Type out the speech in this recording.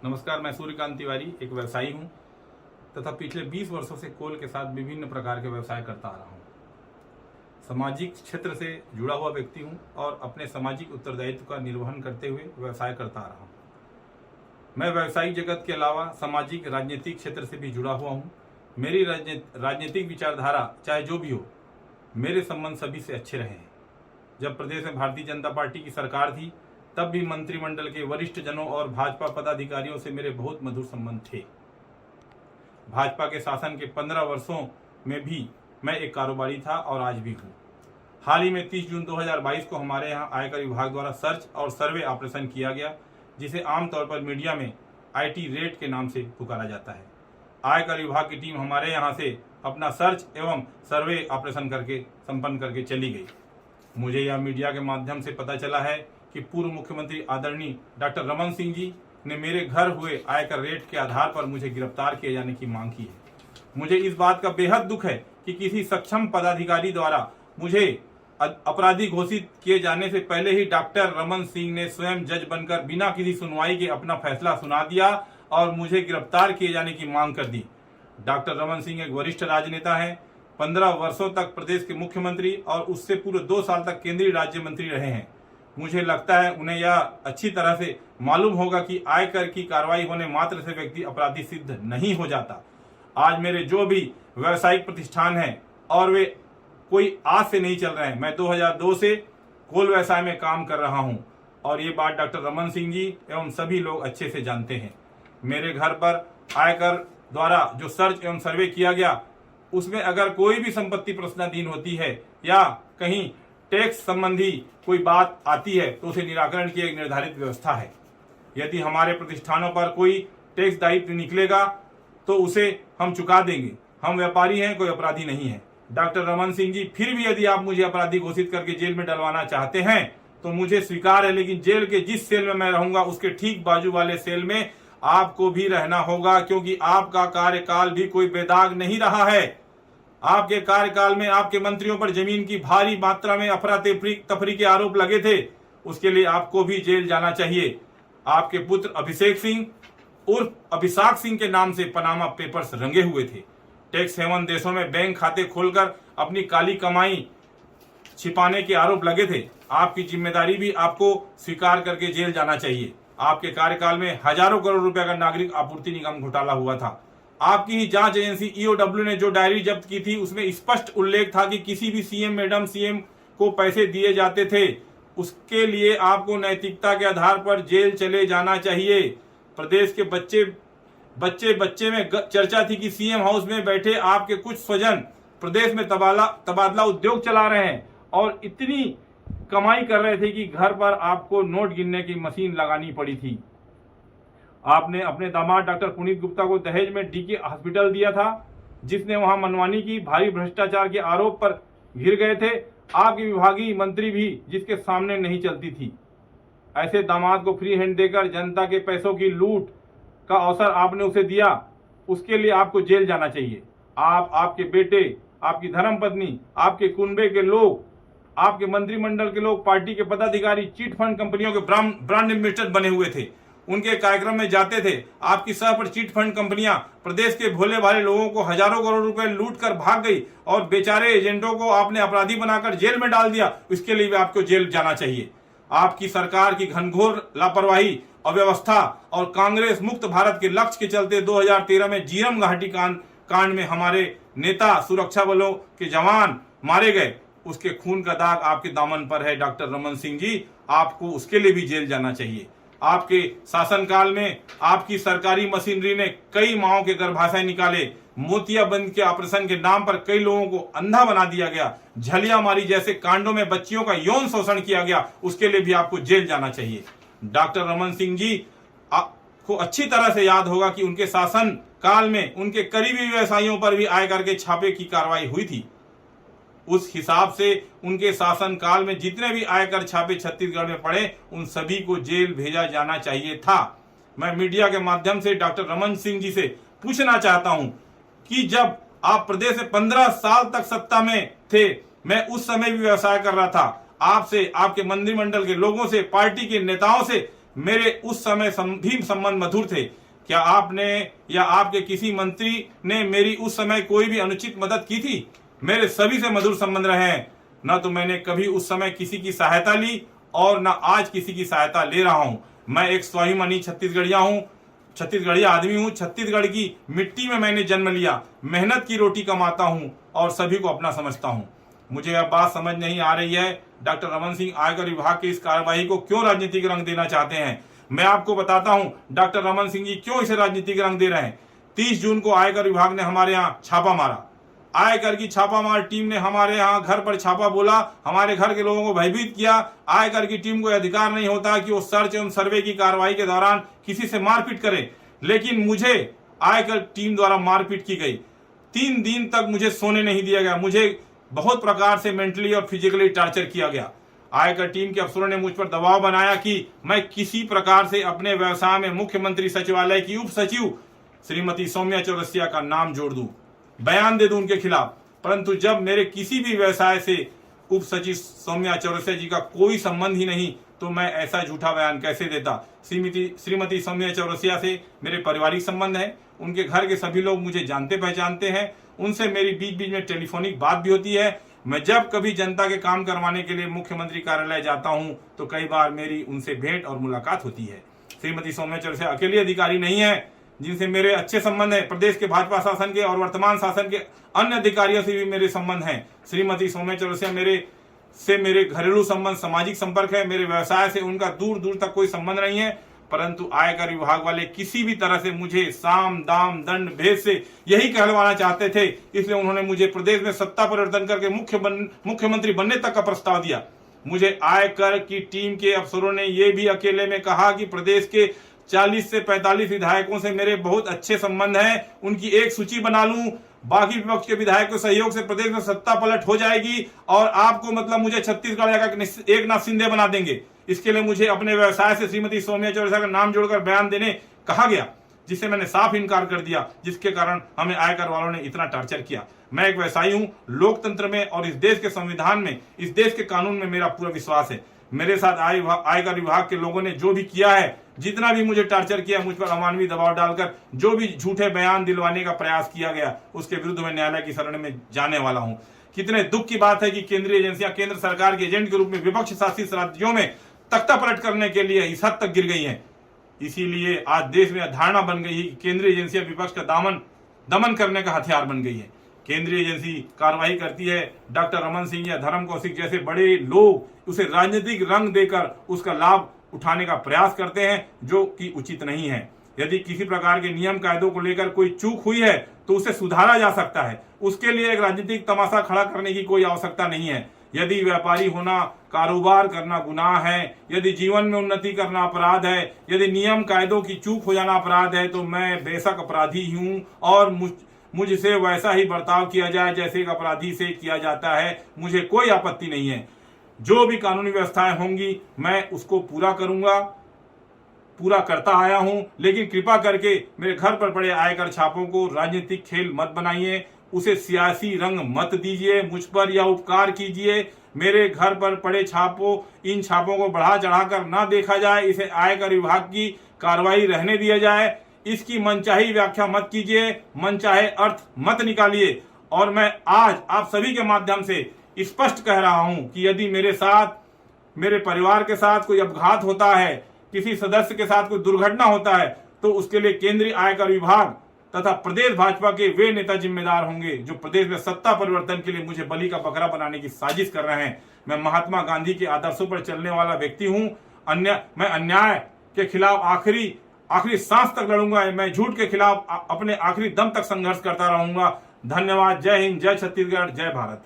नमस्कार, मैं सूर्यकांत तिवारी एक व्यवसायी हूं तथा पिछले 20 वर्षों से कोल के साथ विभिन्न प्रकार के व्यवसाय करता आ रहा हूं। सामाजिक क्षेत्र से जुड़ा हुआ व्यक्ति हूं और अपने सामाजिक उत्तरदायित्व का निर्वहन करते हुए व्यवसाय करता आ रहा हूं। मैं व्यवसायिक जगत के अलावा सामाजिक राजनीतिक क्षेत्र से भी जुड़ा हुआ हूं। मेरी राजनीतिक विचारधारा चाहे जो भी हो, मेरे संबंध सभी से अच्छे रहे हैं। जब प्रदेश में भारतीय जनता पार्टी की सरकार थी तब भी मंत्रिमंडल के वरिष्ठ जनों और भाजपा पदाधिकारियों से मेरे बहुत मधुर संबंध थे। भाजपा के शासन के 15 वर्षों में भी मैं एक कारोबारी था और आज भी हूँ। हाल ही में 30 जून 2022 को हमारे यहाँ आयकर विभाग द्वारा सर्च और सर्वे ऑपरेशन किया गया, जिसे आमतौर पर मीडिया में IT रेड के नाम से पुकारा जाता है। आयकर विभाग की टीम हमारे यहाँ से अपना सर्च एवं सर्वे ऑपरेशन संपन्न करके चली गई। मुझे यह मीडिया के माध्यम से पता चला है कि पूर्व मुख्यमंत्री आदरणीय डॉक्टर रमन सिंह जी ने मेरे घर हुए आयकर रेड के आधार पर मुझे गिरफ्तार किए जाने की मांग की है। मुझे इस बात का बेहद दुख है कि किसी सक्षम पदाधिकारी द्वारा मुझे अपराधी घोषित किए जाने से पहले ही डॉक्टर रमन सिंह ने स्वयं जज बनकर बिना किसी सुनवाई के अपना फैसला सुना दिया और मुझे गिरफ्तार किए जाने की मांग कर दी। डॉक्टर रमन सिंह एक वरिष्ठ राजनेता है। 15 वर्षों तक प्रदेश के मुख्यमंत्री और उससे पूरे 2 साल तक केंद्रीय राज्य मंत्री रहे हैं। मुझे लगता है उन्हें यह अच्छी तरह से मालूम होगा कि आयकर की कार्रवाई होने मात्र से व्यक्ति अपराधी सिद्ध नहीं हो जाता। आज मेरे जो भी व्यावसायिक प्रतिष्ठान हैं और वे कोई आज से नहीं चल रहे हैं। मैं 2002 से कोल व्यवसाय में काम कर रहा हूं और ये बात डॉक्टर रमन सिंह जी एवं सभी लोग अच्छे से जानते हैं। मेरे घर पर आयकर द्वारा जो सर्च एवं सर्वे किया गया, उसमें अगर कोई भी संपत्ति प्रश्नाधीन होती है या कहीं टैक्स संबंधी कोई बात आती है तो उसे निराकरण की एक निर्धारित व्यवस्था है। यदि हमारे प्रतिष्ठानों पर कोई टैक्स दायित्व निकलेगा तो उसे हम चुका देंगे। हम व्यापारी हैं, कोई अपराधी नहीं है। डॉक्टर रमन सिंह जी, फिर भी यदि आप मुझे अपराधी घोषित करके जेल में डलवाना चाहते हैं तो मुझे स्वीकार है, लेकिन जेल के जिस सेल में मैं रहूंगा उसके ठीक बाजू वाले सेल में आपको भी रहना होगा, क्योंकि आपका कार्यकाल भी कोई बेदाग नहीं रहा है। आपके कार्यकाल में आपके मंत्रियों पर जमीन की भारी मात्रा में अफरा तफरी के आरोप लगे थे। उसके लिए आपको भी जेल जाना चाहिए। आपके पुत्र अभिषेक सिंह उर्फ अभिषाक सिंह के नाम से पनामा पेपर्स रंगे हुए थे। टैक्स हेवन देशों में बैंक खाते खोलकर अपनी काली कमाई छिपाने के आरोप लगे थे। आपकी जिम्मेदारी भी आपको स्वीकार करके जेल जाना चाहिए। आपके कार्यकाल में हजारों करोड़ रुपए का नागरिक आपूर्ति निगम घोटाला हुआ था। आपकी ही जांच एजेंसी EOW ने जो डायरी जब्त की थी उसमें स्पष्ट उल्लेख था कि किसी भी सीएम को पैसे दिए जाते थे, उसके लिए आपको नैतिकता के आधार पर जेल चले जाना चाहिए। प्रदेश के बच्चे में चर्चा थी कि सीएम हाउस में बैठे आपके कुछ स्वजन प्रदेश में तबादला उद्योग चला रहे हैं और इतनी कमाई कर रहे थे कि घर पर आपको नोट गिनने की मशीन लगानी पड़ी थी। आपने अपने दामाद डॉक्टर पुनीत गुप्ता को दहेज में DK हॉस्पिटल दिया था, जिसने वहां मनमानी की, भारी भ्रष्टाचार के आरोप पर घिर गए थे। आपकी विभागीय मंत्री भी जिसके सामने नहीं चलती थी। ऐसे दामाद को फ्री हैंड देकर जनता के पैसों की लूट का अवसर आपने उसे दिया, उसके लिए आपको जेल जाना चाहिए। आप, आपके बेटे, आपकी धर्मपत्नी, आपके कुनबे के लोग, आपके मंत्रिमंडल के लोग, पार्टी के पदाधिकारी चिट फंड कंपनियों के ब्रांड एम्बेसडर बने हुए थे। उनके कार्यक्रम में जाते थे। आपकी सह पर चिट फंड कंपनियां प्रदेश के भोले भाले लोगों को हजारों करोड़ रुपए लूट कर भाग गई और बेचारे एजेंटों को आपने अपराधी बनाकर जेल में डाल दिया। इसके लिए भी आपको जेल जाना चाहिए। आपकी सरकार की घनघोर लापरवाही, अव्यवस्था और कांग्रेस मुक्त भारत के लक्ष्य के चलते 2013 में जीरम घाटी कांड में हमारे नेता, सुरक्षा बलों के जवान मारे गए। उसके खून का दाग आपके दामन पर है डॉक्टर रमन सिंह जी, आपको उसके लिए भी जेल जाना चाहिए। आपके शासनकाल में आपकी सरकारी मशीनरी ने कई माओं के गर्भाशय निकाले। मोतियाबंद के ऑपरेशन के नाम पर कई लोगों को अंधा बना दिया गया। झलियामारी जैसे कांडों में बच्चियों का यौन शोषण किया गया, उसके लिए भी आपको जेल जाना चाहिए। डॉक्टर रमन सिंह जी को अच्छी तरह से याद होगा कि उनके शासन काल में उनके करीबी व्यवसायियों पर भी आयकर के छापे की कार्रवाई हुई थी। उस हिसाब से उनके शासन काल में जितने भी आयकर छापे छत्तीसगढ़ में पड़े, उन सभी को जेल भेजा जाना चाहिए था। मैं मीडिया के माध्यम से डॉक्टर रमन सिंह जी से पूछना चाहता हूं कि जब आप प्रदेश में 15 साल तक सत्ता में थे, मैं उस समय भी व्यवसाय कर रहा था। आपसे, आपके मंत्रिमंडल के लोगों से, पार्टी के नेताओं से मेरे उस समय भी संबंध मधुर थे। क्या आपने या आपके किसी मंत्री ने मेरी उस समय कोई भी अनुचित मदद की थी? मेरे सभी से मधुर संबंध रहे हैं। न तो मैंने कभी उस समय किसी की सहायता ली और न आज किसी की सहायता ले रहा हूं। मैं एक स्वाभिमानी छत्तीसगढ़िया आदमी हूं। छत्तीसगढ़ की मिट्टी में मैंने जन्म लिया, मेहनत की रोटी कमाता हूं और सभी को अपना समझता हूं। मुझे यह बात समझ नहीं आ रही है डॉक्टर रमन सिंह आयकर विभाग की इस कार्रवाई को क्यों राजनीतिक रंग देना चाहते हैं। मैं आपको बताता हूं डॉक्टर रमन सिंह जी क्यों इसे राजनीतिक रंग दे रहे हैं। 30 जून को आयकर विभाग ने हमारे यहाँ छापा मारा। आयकर की छापामार टीम ने हमारे यहाँ घर पर छापा बोला, हमारे घर के लोगों को भयभीत किया। आयकर की टीम को अधिकार नहीं होता कि वो सर्च एवं सर्वे की कार्रवाई के दौरान किसी से मारपीट करे, लेकिन मुझे आयकर टीम द्वारा मारपीट की गई। 3 दिन तक मुझे सोने नहीं दिया गया। मुझे बहुत प्रकार से मेंटली और फिजिकली टॉर्चर किया गया। आयकर टीम के अफसरों ने मुझ पर दबाव बनाया कि मैं किसी प्रकार से अपने व्यवसाय में मुख्यमंत्री सचिवालय की उप सचिव श्रीमती सौम्या चौरसिया का नाम जोड़ दूं, बयान दे दूं उनके खिलाफ। परंतु जब मेरे किसी भी व्यवसाय से उप सचिव सौम्या चौरसिया जी का कोई संबंध ही नहीं, तो मैं ऐसा झूठा बयान कैसे देता। श्रीमती सौम्या चौरसिया से मेरे पारिवारिक संबंध है। उनके घर के सभी लोग मुझे जानते पहचानते हैं। उनसे मेरी बीच बीच में टेलीफोनिक बात भी होती है। मैं जब कभी जनता के काम करवाने के लिए मुख्यमंत्री कार्यालय जाता हूं तो कई बार मेरी उनसे भेंट और मुलाकात होती है। श्रीमती सौम्या चौरसिया अकेली अधिकारी नहीं है जिनसे मेरे अच्छे संबंध है। प्रदेश के भाजपा शासन के और वर्तमान शासन के अन्य अधिकारियों से भी मेरे संबंध हैं। श्रीमती सौम्या चौरसिया मेरे घरेलू संबंध, सामाजिक संपर्क है। मेरे व्यवसाय से उनका दूर दूर तक कोई संबंध नहीं है। परंतु आयकर विभाग वाले किसी भी तरह से मुझे साम दाम दंड भेद से यही कहलवाना चाहते थे। इसलिए उन्होंने मुझे प्रदेश में सत्ता परिवर्तन करके मुख्यमंत्री बनने तक का प्रस्ताव दिया। मुझे आयकर की टीम के अफसरों ने यह भी अकेले में कहा कि प्रदेश के 40 से 45 विधायकों से मेरे बहुत अच्छे संबंध हैं, उनकी एक सूची बना लूं, बाकी विपक्ष के विधायक के सहयोग से प्रदेश में सत्ता पलट हो जाएगी और आपको मतलब मुझे छत्तीसगढ़ का एकनाथ शिंदे बना देंगे। इसके लिए मुझे अपने व्यवसाय से श्रीमती सौम्या चौरसिया का नाम जोड़कर बयान देने कहा गया, जिससे मैंने साफ इनकार कर दिया, जिसके कारण हमें आयकर वालों ने इतना टॉर्चर किया। मैं एक व्यवसायी हूं। लोकतंत्र में और इस देश के संविधान में, इस देश के कानून में मेरा पूरा विश्वास है। मेरे साथ आयकर विभाग के लोगों ने जो भी किया है, जितना भी मुझे टॉर्चर किया, मुझ पर अमानवीय दबाव डालकर जो भी झूठे बयान दिलवाने का प्रयास किया गया, उसके विरुद्ध मैं न्यायालय की शरण में जाने वाला हूं। कितने दुख की बात है कि केंद्रीय एजेंसियां केंद्र सरकार के एजेंट के रूप में विपक्ष शासित राज्यों में तख्ता पलट करने के लिए इस हद तक गिर गई हैं। इसीलिए आज देश में धारणा बन गई है कि केंद्रीय एजेंसियां विपक्ष का दमन करने का हथियार बन गई है। केंद्रीय एजेंसी कार्रवाई करती है, डॉक्टर रमन सिंह या धर्म कौशिक जैसे बड़े लोग उसे राजनीतिक रंग देकर उसका लाभ उठाने का प्रयास करते हैं, जो कि उचित नहीं है। यदि किसी प्रकार के नियम कायदों को लेकर कोई चूक हुई है तो उसे सुधारा जा सकता है। उसके लिए एक राजनीतिक तमाशा खड़ा करने की कोई आवश्यकता नहीं है। यदि व्यापारी होना, कारोबार करना गुनाह है, यदि जीवन में उन्नति करना अपराध है, यदि नियम कायदों की चूक हो जाना अपराध है, तो मैं बेशक अपराधी हूं और मुझसे वैसा ही बर्ताव किया जाए जैसे एक अपराधी से किया जाता है। मुझे कोई आपत्ति नहीं है। जो भी कानूनी व्यवस्थाएं होंगी मैं उसको पूरा करूंगा, पूरा करता आया हूं। लेकिन कृपा करके मेरे घर पर पड़े आयकर छापों को राजनीतिक खेल मत बनाइए, उसे सियासी रंग मत दीजिए, मुझ पर यह उपकार कीजिए। मेरे घर पर पड़े इन छापों को बढ़ा चढ़ाकर ना देखा जाए। इसे आयकर विभाग की कार्रवाई रहने दिया जाए। इसकी मनचाही व्याख्या मत कीजिए, मनचाहे अर्थ मत निकालिए। और मैं आज आप सभी के माध्यम से स्पष्ट कह रहा हूं कि यदि मेरे साथ, मेरे परिवार के साथ कोई अपघात होता है, किसी सदस्य के साथ कोई दुर्घटना होता है, तो उसके लिए केंद्रीय आयकर विभाग तथा प्रदेश भाजपा के वे नेता जिम्मेदार होंगे जो प्रदेश में सत्ता परिवर्तन के लिए मुझे बलि का बकरा बनाने की साजिश कर रहे हैं। मैं महात्मा गांधी के आदर्शों पर चलने वाला व्यक्ति हूं। मैं अन्याय के खिलाफ आखिरी सांस तक लड़ूंगा। मैं झूठ के खिलाफ अपने आखिरी दम तक संघर्ष करता रहूंगा। धन्यवाद। जय हिंद, जय छत्तीसगढ़, जय भारत।